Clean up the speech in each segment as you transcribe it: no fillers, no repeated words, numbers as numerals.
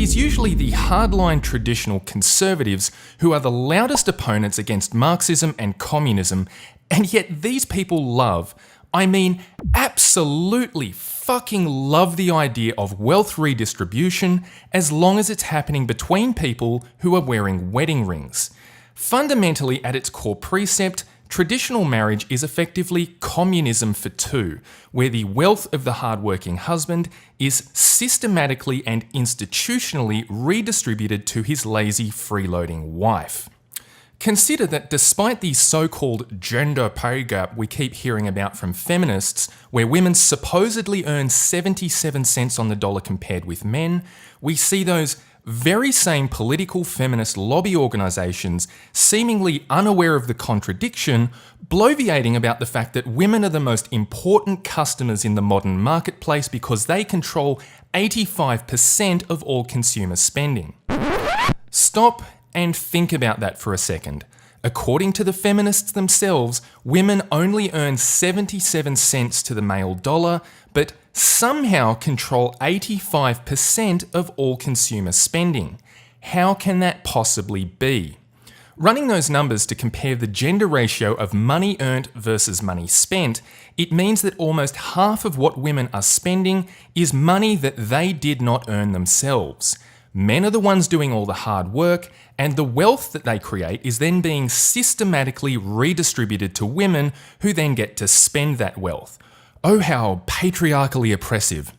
is usually the hardline traditional conservatives who are the loudest opponents against Marxism and communism, and yet these people absolutely fucking love the idea of wealth redistribution as long as it's happening between people who are wearing wedding rings. Fundamentally, at its core precept, traditional marriage is effectively communism for two, where the wealth of the hardworking husband is systematically and institutionally redistributed to his lazy, freeloading wife. Consider that despite the so-called gender pay gap we keep hearing about from feminists, where women supposedly earn 77 cents on the dollar compared with men, we see those very same political feminist lobby organisations, seemingly unaware of the contradiction, bloviating about the fact that women are the most important customers in the modern marketplace because they control 85% of all consumer spending. Stop and think about that for a second. According to the feminists themselves, women only earn 77 cents to the male dollar, but somehow control 85% of all consumer spending. How can that possibly be? Running those numbers to compare the gender ratio of money earned versus money spent, it means that almost half of what women are spending is money that they did not earn themselves. Men are the ones doing all the hard work, and the wealth that they create is then being systematically redistributed to women who then get to spend that wealth. Oh, how patriarchally oppressive.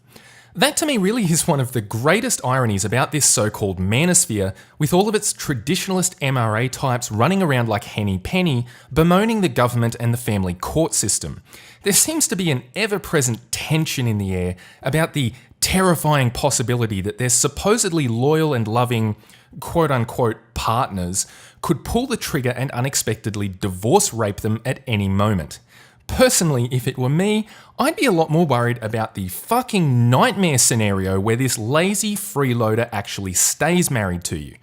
That to me really is one of the greatest ironies about this so-called manosphere, with all of its traditionalist MRA types running around like Henny Penny, bemoaning the government and the family court system. There seems to be an ever-present tension in the air about the terrifying possibility that their supposedly loyal and loving quote-unquote partners could pull the trigger and unexpectedly divorce rape them at any moment. Personally, if it were me, I'd be a lot more worried about the fucking nightmare scenario where this lazy freeloader actually stays married to you.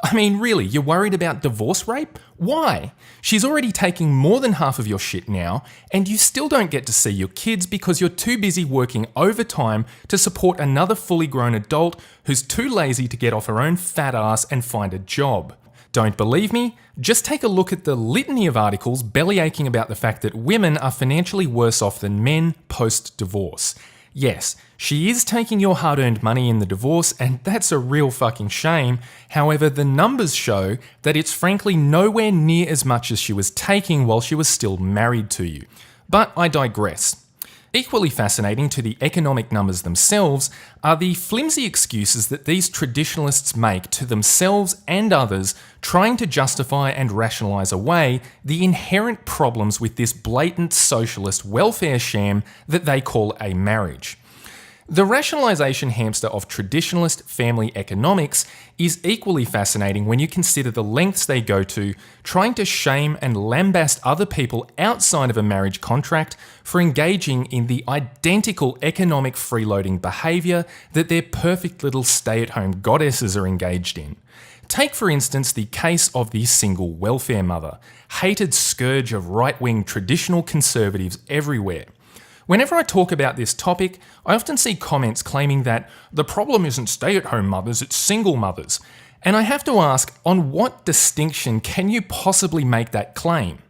I mean, really, you're worried about divorce rape? Why? She's already taking more than half of your shit now, and you still don't get to see your kids because you're too busy working overtime to support another fully grown adult who's too lazy to get off her own fat ass and find a job. Don't believe me? Just take a look at the litany of articles bellyaching about the fact that women are financially worse off than men post-divorce. Yes, she is taking your hard-earned money in the divorce, and that's a real fucking shame. However, the numbers show that it's frankly nowhere near as much as she was taking while she was still married to you. But I digress. Equally fascinating to the economic numbers themselves are the flimsy excuses that these traditionalists make to themselves and others, trying to justify and rationalise away the inherent problems with this blatant socialist welfare sham that they call a marriage. The rationalisation hamster of traditionalist family economics is equally fascinating when you consider the lengths they go to trying to shame and lambast other people outside of a marriage contract for engaging in the identical economic freeloading behaviour that their perfect little stay-at-home goddesses are engaged in. Take, for instance, the case of the single welfare mother, hated scourge of right-wing traditional conservatives everywhere. Whenever I talk about this topic, I often see comments claiming that the problem isn't stay-at-home mothers, it's single mothers. And I have to ask, on what distinction can you possibly make that claim?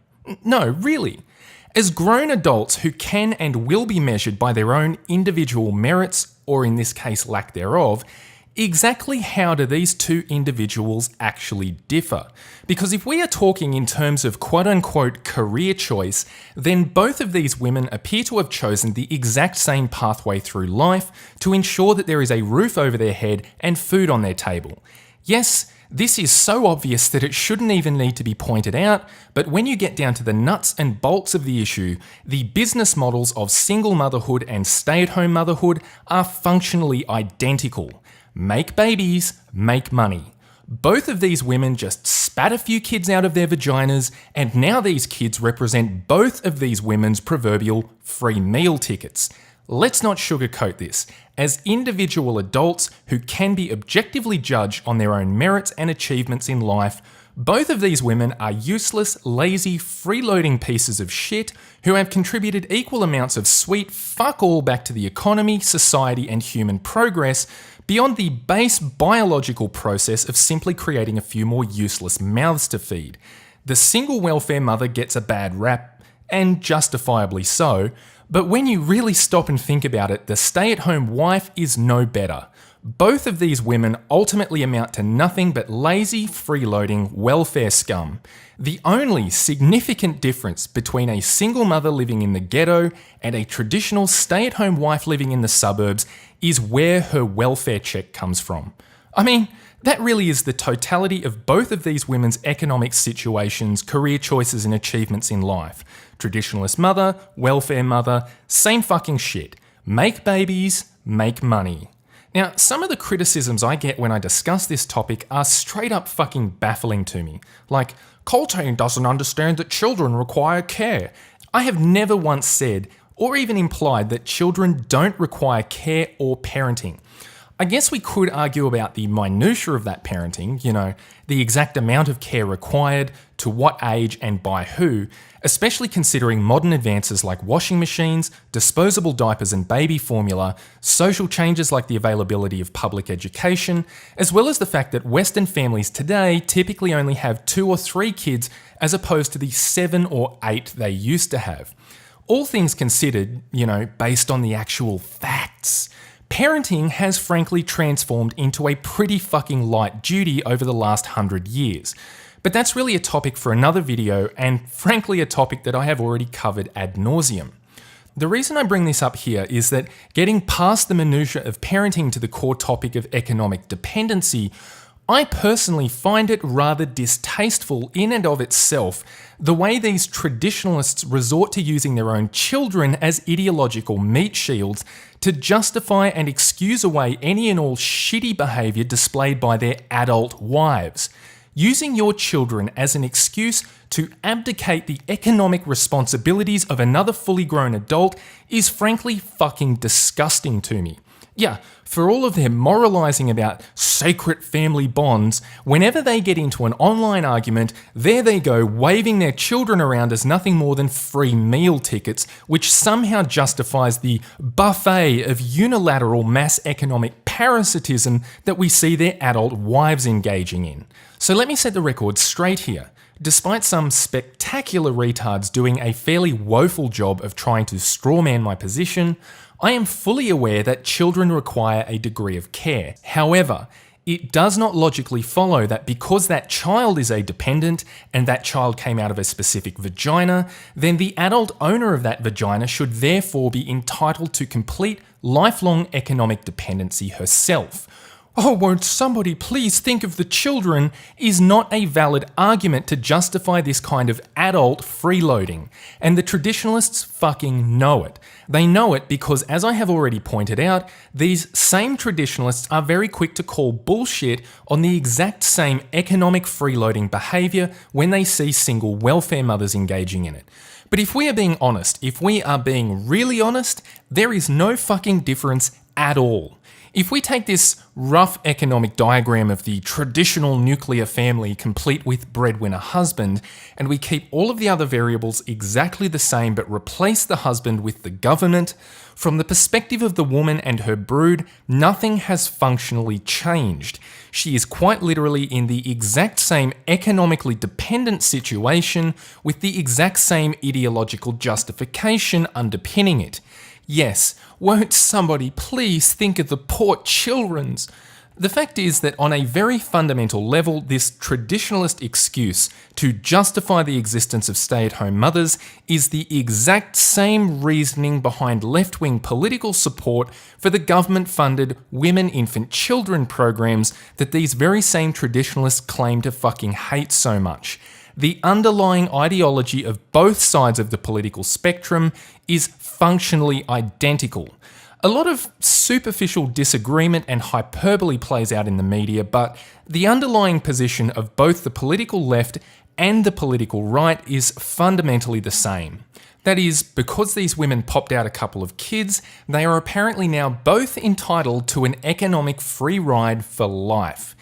No, really. As grown adults who can and will be measured by their own individual merits, or in this case lack thereof, exactly how do these two individuals actually differ? Because if we are talking in terms of quote-unquote career choice, then both of these women appear to have chosen the exact same pathway through life to ensure that there is a roof over their head and food on their table. Yes, this is so obvious that it shouldn't even need to be pointed out, but when you get down to the nuts and bolts of the issue, the business models of single motherhood and stay-at-home motherhood are functionally identical. Make babies, make money. Both of these women just spat a few kids out of their vaginas, and now these kids represent both of these women's proverbial free meal tickets. Let's not sugarcoat this. As individual adults who can be objectively judged on their own merits and achievements in life, Both of these women are useless, lazy, freeloading pieces of shit who have contributed equal amounts of sweet fuck all back to the economy, society, and human progress beyond the base biological process of simply creating a few more useless mouths to feed. The single welfare mother gets a bad rap, and justifiably so, but when you really stop and think about it, the stay-at-home wife is no better. Both of these women ultimately amount to nothing but lazy, freeloading welfare scum. The only significant difference between a single mother living in the ghetto and a traditional stay-at-home wife living in the suburbs is where her welfare check comes from. I mean, that really is the totality of both of these women's economic situations, career choices, and achievements in life. Traditionalist mother, welfare mother, same fucking shit. Make babies, make money. Now, some of the criticisms I get when I discuss this topic are straight up fucking baffling to me. Like, Coltrane doesn't understand that children require care. I have never once said, or even implied, that children don't require care or parenting. I guess we could argue about the minutiae of that parenting, the exact amount of care required, to what age and by who, especially considering modern advances like washing machines, disposable diapers and baby formula, social changes like the availability of public education, as well as the fact that Western families today typically only have 2 or 3 kids as opposed to the 7 or 8 they used to have. All things considered, based on the actual facts, parenting has frankly transformed into a pretty fucking light duty over the last 100 years. But that's really a topic for another video, and frankly a topic that I have already covered ad nauseum. The reason I bring this up here is that getting past the minutiae of parenting to the core topic of economic dependency, I personally find it rather distasteful in and of itself, the way these traditionalists resort to using their own children as ideological meat shields to justify and excuse away any and all shitty behaviour displayed by their adult wives. Using your children as an excuse to abdicate the economic responsibilities of another fully grown adult is frankly fucking disgusting to me. Yeah, for all of their moralising about sacred family bonds, whenever they get into an online argument, there they go waving their children around as nothing more than free meal tickets, which somehow justifies the buffet of unilateral mass economic parasitism that we see their adult wives engaging in. So let me set the record straight here. Despite some spectacular retards doing a fairly woeful job of trying to strawman my position, I am fully aware that children require a degree of care. However, it does not logically follow that because that child is a dependent and that child came out of a specific vagina, then the adult owner of that vagina should therefore be entitled to complete lifelong economic dependency herself. Oh, won't somebody please think of the children is not a valid argument to justify this kind of adult freeloading, and the traditionalists fucking know it. They know it because, as I have already pointed out, these same traditionalists are very quick to call bullshit on the exact same economic freeloading behaviour when they see single welfare mothers engaging in it. But if we are being honest, if we are being really honest, there is no fucking difference at all. If we take this rough economic diagram of the traditional nuclear family complete with breadwinner husband, and we keep all of the other variables exactly the same but replace the husband with the government, from the perspective of the woman and her brood, nothing has functionally changed. She is quite literally in the exact same economically dependent situation with the exact same ideological justification underpinning it. Yes, won't somebody please think of the poor childrens? The fact is that on a very fundamental level, this traditionalist excuse to justify the existence of stay-at-home mothers is the exact same reasoning behind left-wing political support for the government-funded women, infant, children programs that these very same traditionalists claim to fucking hate so much. The underlying ideology of both sides of the political spectrum is functionally identical. A lot of superficial disagreement and hyperbole plays out in the media, but the underlying position of both the political left and the political right is fundamentally the same. That is, because these women popped out a couple of kids, they are apparently now both entitled to an economic free ride for life.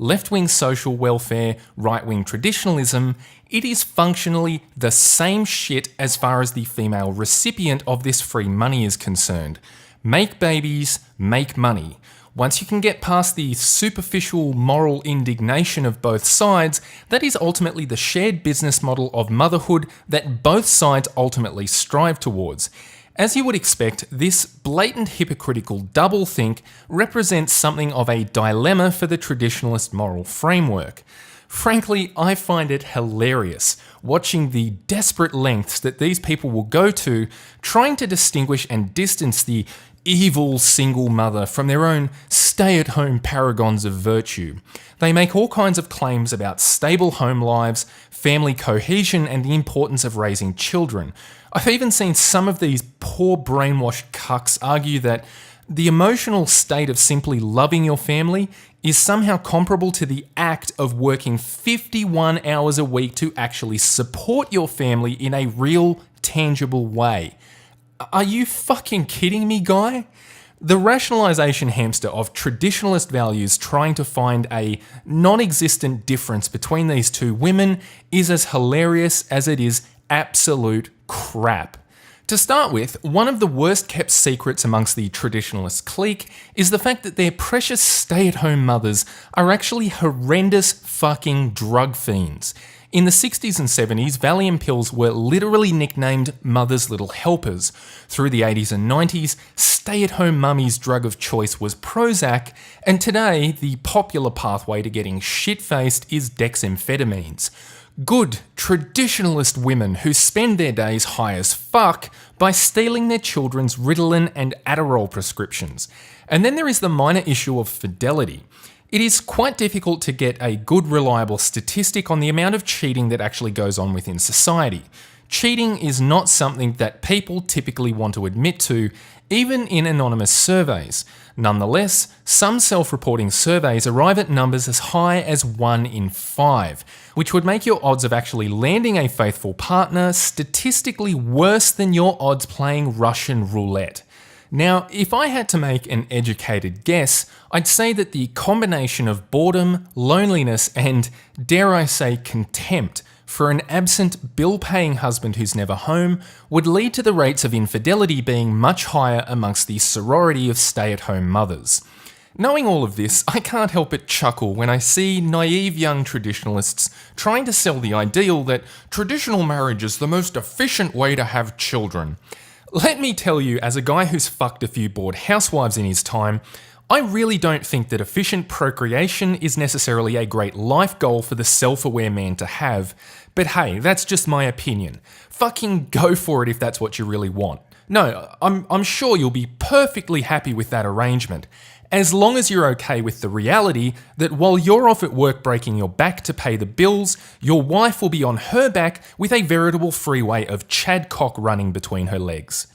left-wing social welfare, right-wing traditionalism, it is functionally the same shit as far as the female recipient of this free money is concerned. Make babies, make money. Once you can get past the superficial moral indignation of both sides, that is ultimately the shared business model of motherhood that both sides ultimately strive towards. As you would expect, this blatant hypocritical doublethink represents something of a dilemma for the traditionalist moral framework. Frankly, I find it hilarious watching the desperate lengths that these people will go to trying to distinguish and distance the evil single mother from their own stay-at-home paragons of virtue. They make all kinds of claims about stable home lives, family cohesion, and the importance of raising children. I've even seen some of these poor brainwashed cucks argue that the emotional state of simply loving your family is somehow comparable to the act of working 51 hours a week to actually support your family in a real, tangible way. Are you fucking kidding me, guy? The rationalization hamster of traditionalist values trying to find a non-existent difference between these two women is as hilarious as it is absolute crap. To start with, one of the worst kept secrets amongst the traditionalist clique is the fact that their precious stay-at-home mothers are actually horrendous fucking drug fiends. In the 60s and 70s, Valium pills were literally nicknamed Mother's Little Helpers. Through the 80s and 90s, stay-at-home mummy's drug of choice was Prozac, and today the popular pathway to getting shit-faced is dexamphetamines. Good, traditionalist women who spend their days high as fuck by stealing their children's Ritalin and Adderall prescriptions. And then there is the minor issue of fidelity. It is quite difficult to get a good, reliable statistic on the amount of cheating that actually goes on within society. Cheating is not something that people typically want to admit to, even in anonymous surveys. Nonetheless, some self-reporting surveys arrive at numbers as high as 1 in 5, which would make your odds of actually landing a faithful partner statistically worse than your odds playing Russian roulette. Now, if I had to make an educated guess, I'd say that the combination of boredom, loneliness, and, dare I say, contempt for an absent, bill-paying husband who's never home would lead to the rates of infidelity being much higher amongst the sorority of stay-at-home mothers. Knowing all of this, I can't help but chuckle when I see naive young traditionalists trying to sell the ideal that traditional marriage is the most efficient way to have children. Let me tell you, as a guy who's fucked a few bored housewives in his time, I really don't think that efficient procreation is necessarily a great life goal for the self-aware man to have. But hey, that's just my opinion. Fucking go for it if that's what you really want. No, I'm sure you'll be perfectly happy with that arrangement, as long as you're okay with the reality that while you're off at work breaking your back to pay the bills, your wife will be on her back with a veritable freeway of Chad cock running between her legs.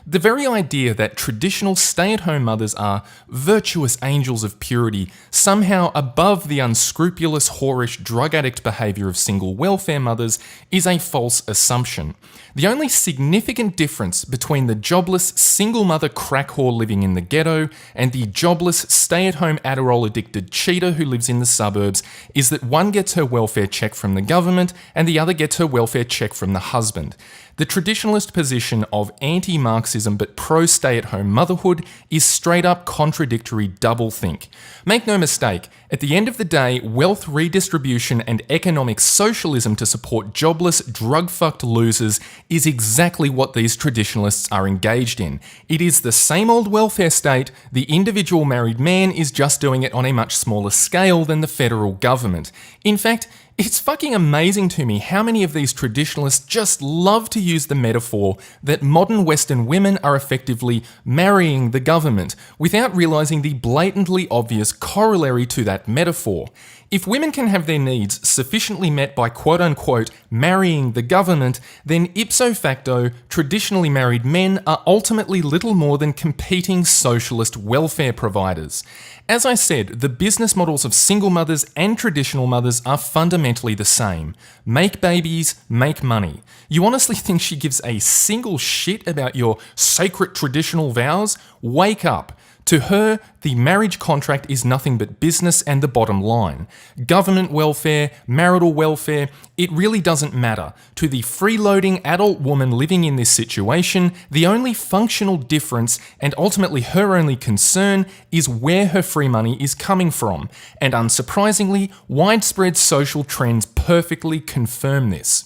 The very idea that traditional stay-at-home mothers are virtuous angels of purity, somehow above the unscrupulous, whorish, drug addict behaviour of single welfare mothers, is a false assumption. The only significant difference between the jobless single mother crack whore living in the ghetto and the jobless stay-at-home Adderall-addicted cheater who lives in the suburbs is that one gets her welfare check from the government and the other gets her welfare check from the husband. The traditionalist position of anti-Marxism but pro-stay-at-home motherhood is straight-up contradictory doublethink. Make no mistake, at the end of the day, wealth redistribution and economic socialism to support jobless, drug-fucked losers is exactly what these traditionalists are engaged in. It is the same old welfare state, the individual married man is just doing it on a much smaller scale than the federal government. In fact, it's fucking amazing to me how many of these traditionalists just love to use the metaphor that modern Western women are effectively marrying the government without realizing the blatantly obvious corollary to that metaphor. If women can have their needs sufficiently met by quote-unquote marrying the government, then ipso facto, traditionally married men are ultimately little more than competing socialist welfare providers. As I said, the business models of single mothers and traditional mothers are fundamentally the same. Make babies, make money. You honestly think she gives a single shit about your sacred traditional vows? Wake up. To her, the marriage contract is nothing but business and the bottom line. Government welfare, marital welfare, it really doesn't matter. To the freeloading adult woman living in this situation, the only functional difference and ultimately her only concern is where her free money is coming from. And unsurprisingly, widespread social trends perfectly confirm this.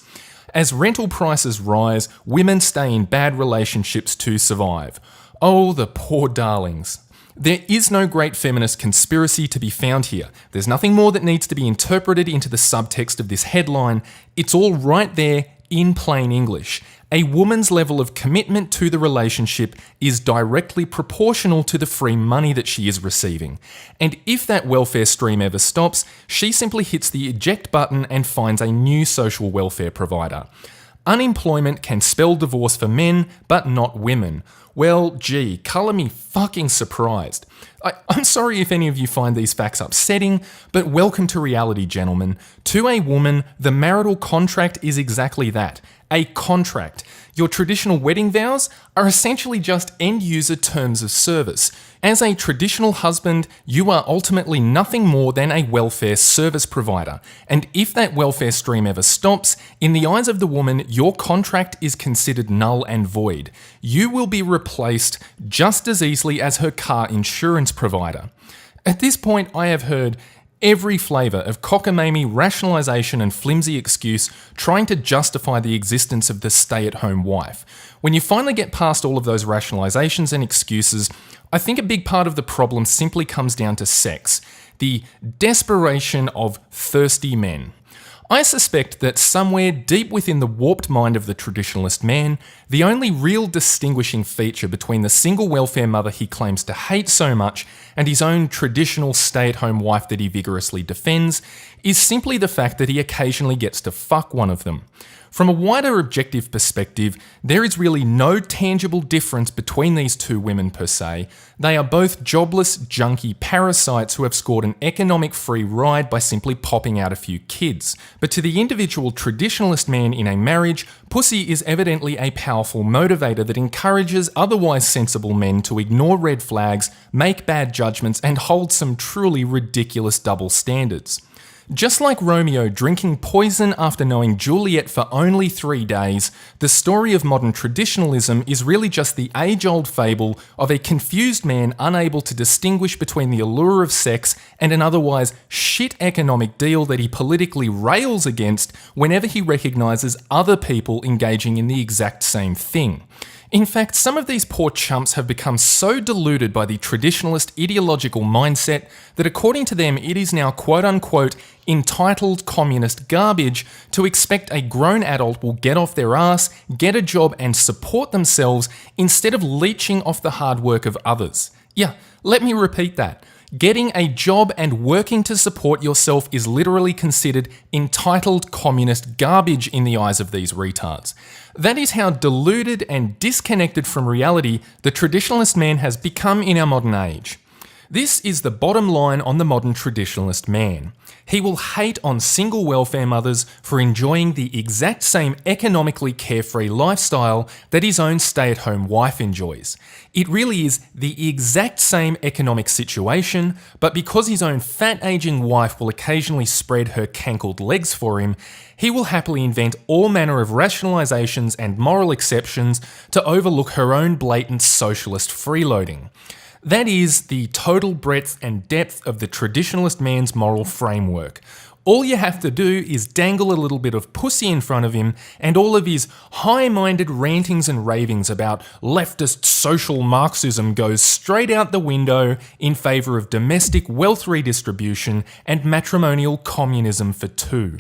As rental prices rise, women stay in bad relationships to survive. Oh, the poor darlings. There is no great feminist conspiracy to be found here. There's nothing more that needs to be interpreted into the subtext of this headline. It's all right there in plain English. A woman's level of commitment to the relationship is directly proportional to the free money that she is receiving. And if that welfare stream ever stops, she simply hits the eject button and finds a new social welfare provider. Unemployment can spell divorce for men, but not women. Well, gee, colour me fucking surprised. I'm sorry if any of you find these facts upsetting, but welcome to reality, gentlemen. To a woman, the marital contract is exactly that, a contract. Your traditional wedding vows are essentially just end-user terms of service. As a traditional husband, you are ultimately nothing more than a welfare service provider. And if that welfare stream ever stops, in the eyes of the woman, your contract is considered null and void. You will be replaced just as easily as her car insurance provider. At this point, I have heard every flavour of cockamamie rationalisation and flimsy excuse trying to justify the existence of the stay-at-home wife. When you finally get past all of those rationalisations and excuses, I think a big part of the problem simply comes down to sex, the desperation of thirsty men. I suspect that somewhere deep within the warped mind of the traditionalist man, the only real distinguishing feature between the single welfare mother he claims to hate so much and his own traditional stay-at-home wife that he vigorously defends is simply the fact that he occasionally gets to fuck one of them. From a wider objective perspective, there is really no tangible difference between these two women per se. They are both jobless, junky parasites who have scored an economic free ride by simply popping out a few kids. But to the individual traditionalist man in a marriage, pussy is evidently a powerful motivator that encourages otherwise sensible men to ignore red flags, make bad judgments, and hold some truly ridiculous double standards. Just like Romeo drinking poison after knowing Juliet for only 3 days, the story of modern traditionalism is really just the age-old fable of a confused man unable to distinguish between the allure of sex and an otherwise shit economic deal that he politically rails against whenever he recognises other people engaging in the exact same thing. In fact, some of these poor chumps have become so deluded by the traditionalist ideological mindset that according to them it is now quote-unquote entitled communist garbage to expect a grown adult will get off their ass, get a job and support themselves instead of leeching off the hard work of others. Yeah, let me repeat that. Getting a job and working to support yourself is literally considered entitled communist garbage in the eyes of these retards. That is how deluded and disconnected from reality the traditionalist man has become in our modern age. This is the bottom line on the modern traditionalist man. He will hate on single welfare mothers for enjoying the exact same economically carefree lifestyle that his own stay-at-home wife enjoys. It really is the exact same economic situation, but because his own fat aging wife will occasionally spread her cankled legs for him, he will happily invent all manner of rationalisations and moral exceptions to overlook her own blatant socialist freeloading. That is the total breadth and depth of the traditionalist man's moral framework. All you have to do is dangle a little bit of pussy in front of him and all of his high-minded rantings and ravings about leftist social Marxism goes straight out the window in favour of domestic wealth redistribution and matrimonial communism for two.